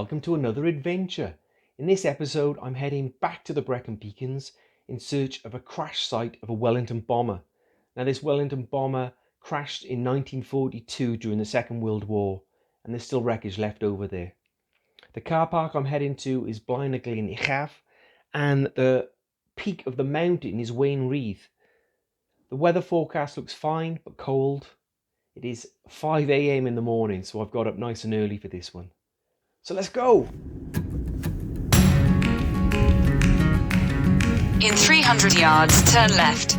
welcome to another adventure. In this episode, I'm heading back to the Brecon Beacons in search of a crash site of a Wellington Bomber. Now, this Wellington Bomber crashed in 1942 during the Second World War, and there's still wreckage left over there. The car park I'm heading to is glacially, and the peak of the mountain is Waun Rydd. The weather forecast looks fine, but cold. It is 5 a.m. in the morning, so I've got up nice and early for this one. So let's go! In 300 yards, turn left.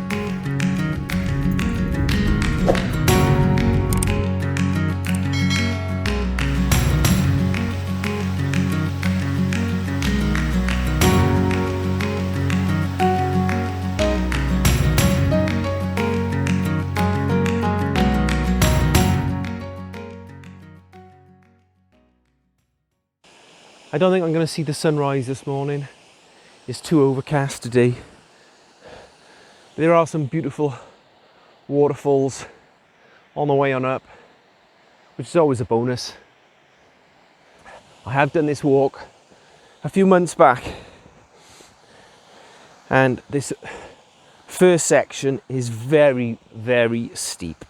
I don't think I'm going to see the sunrise this morning. It's too overcast today. There are some beautiful waterfalls on the way on up, which is always a bonus. I have done this walk a few months back, and this first section is very, very steep.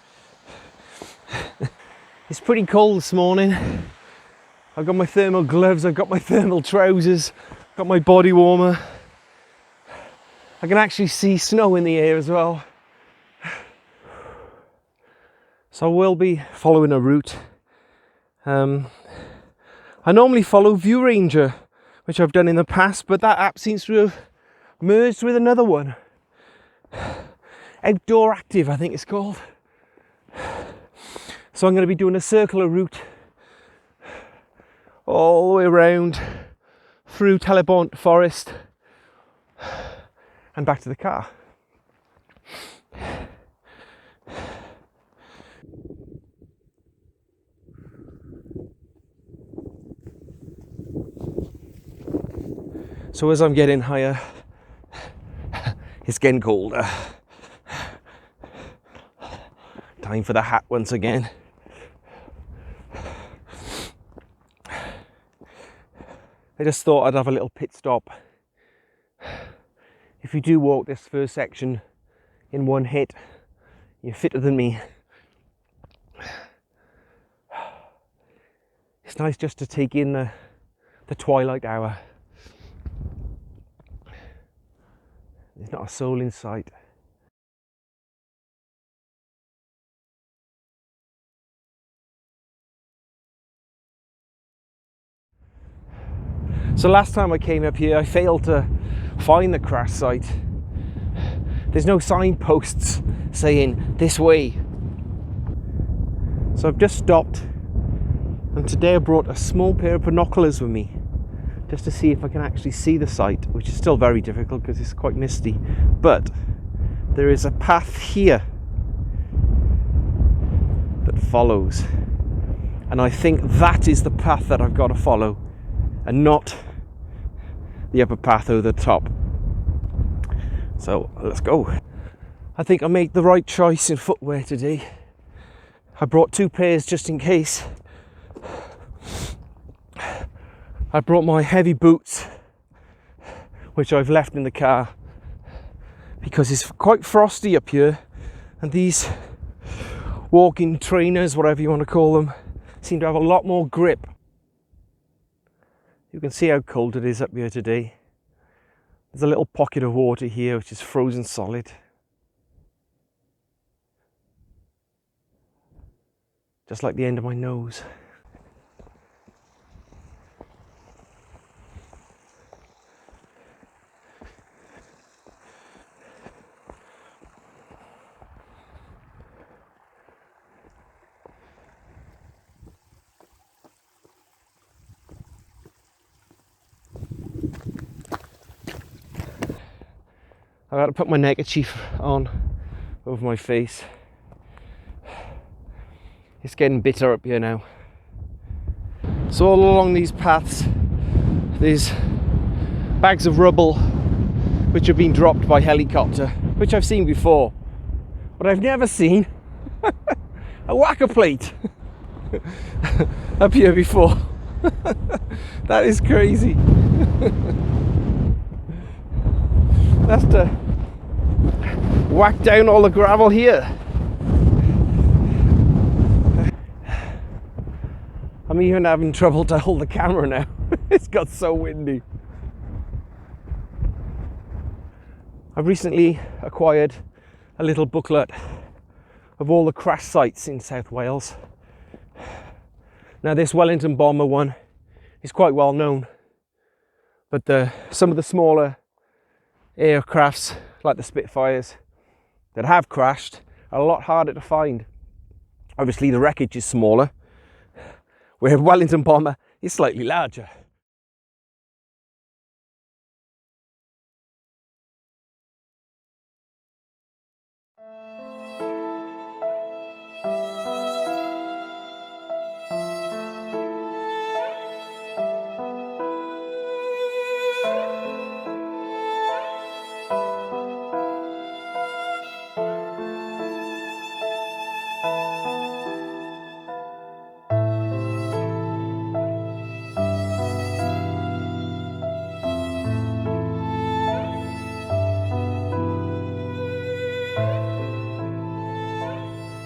It's pretty cold this morning. I've got my thermal gloves, I've got my thermal trousers, got my body warmer. I can actually see snow in the air as well. So I will be following a route. I normally follow View Ranger, which I've done in the past, but that app seems to have merged with another one. Outdoor Active, I think it's called. So I'm going to be doing a circular route all the way around through Telebont Forest and back to the car. So as I'm getting higher, it's getting colder. Time for the hat once again. I just thought I'd have a little pit stop. If you do walk this first section in one hit, you're fitter than me. It's nice just to take in the twilight hour. There's not a soul in sight. So last time I came up here, I failed to find the crash site. There's no signposts saying this way. So I've just stopped, and today I brought a small pair of binoculars with me just to see if I can actually see the site, which is still very difficult because it's quite misty. But there is a path here that follows, and I think that is the path that I've got to follow, and not the upper path over the top. So let's go. I think I made the right choice in footwear today. I brought two pairs just in case. I brought my heavy boots, which I've left in the car because it's quite frosty up here, and these walking trainers, whatever you want to call them, seem to have a lot more grip. You can see how cold it is up here today. There's a little pocket of water here which is frozen solid. Just like the end of my nose. I've got to put my neckerchief on over my face. It's getting bitter up here now. So all along these paths, there's bags of rubble which have been dropped by helicopter, which I've seen before, but I've never seen a whacker plate up here before. That is crazy. That's to whack down all the gravel here. I'm even having trouble to hold the camera now. It's got so windy. I've recently acquired a little booklet of all the crash sites in South Wales. Now this Wellington Bomber one is quite well known, but some of the smaller aircrafts like the Spitfires that have crashed are a lot harder to find. Obviously the wreckage is smaller, where Wellington Bomber is slightly larger.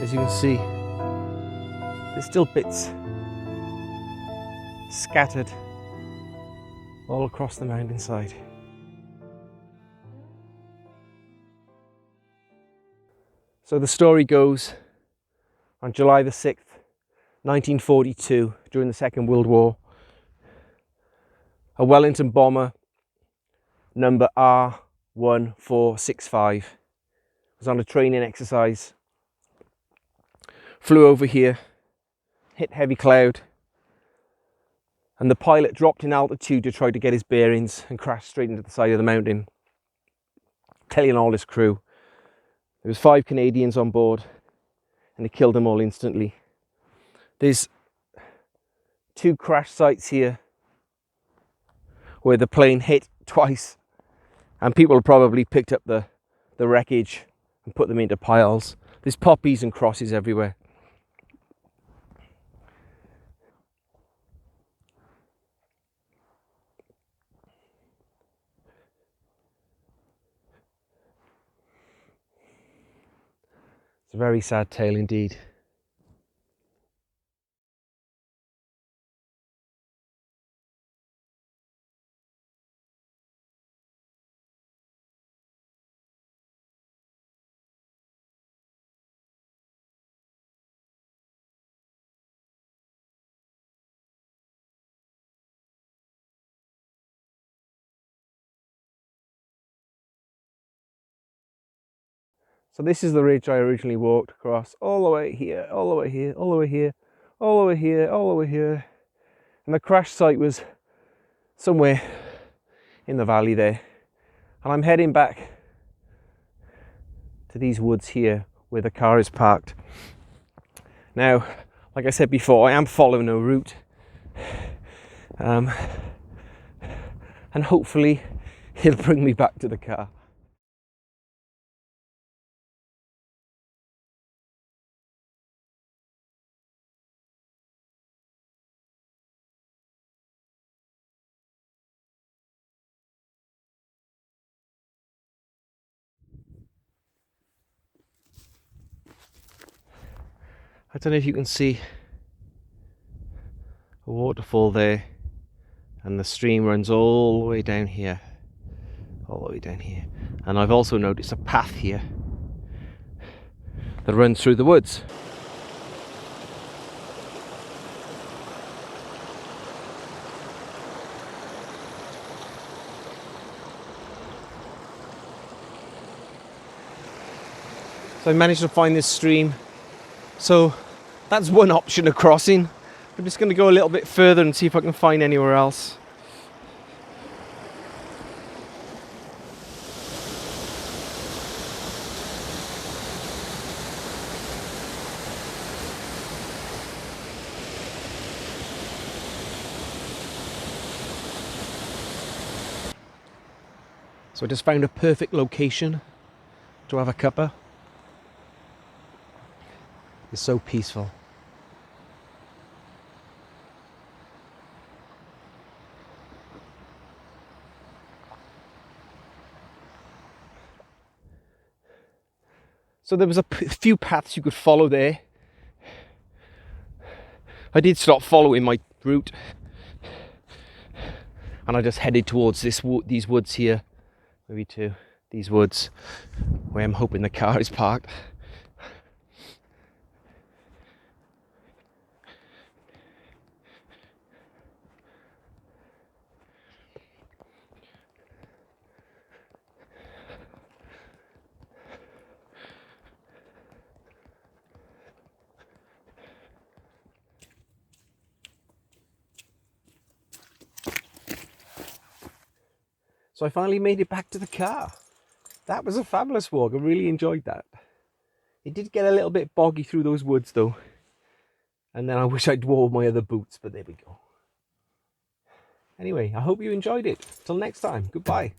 As you can see, there's still bits scattered all across the mountainside. So the story goes, on July the 6th, 1942, during the Second World War, a Wellington Bomber, number R1465, was on a training exercise, flew over here, hit heavy cloud, and the pilot dropped in altitude to try to get his bearings and crashed straight into the side of the mountain, killing all his crew. There was 5 Canadians on board, and it killed them all instantly. There's 2 crash sites here where the plane hit twice, and people have probably picked up the wreckage and put them into piles. There's poppies and crosses everywhere. It's a very sad tale indeed. So this is the ridge I originally walked across, all the way here, all the way here, all the way here, all the way here, all the way here. And the crash site was somewhere in the valley there. And I'm heading back to these woods here where the car is parked. Now, like I said before, I am following a route. And hopefully it'll bring me back to the car. I don't know if you can see a waterfall there, and the stream runs all the way down here, all the way down here. And I've also noticed a path here that runs through the woods. So I managed to find this stream. So that's one option of crossing. I'm just going to go a little bit further and see if I can find anywhere else. So I just found a perfect location to have a cuppa. It's so peaceful. So there was a few paths you could follow there. I did stop following my route, and I just headed towards these woods here, maybe to these woods where I'm hoping the car is parked. So I finally made it back to the car. That was a fabulous walk. I really enjoyed that. It did get a little bit boggy through those woods though. And then I wish I'd wore my other boots, but there we go. Anyway, I hope you enjoyed it. Till next time, goodbye.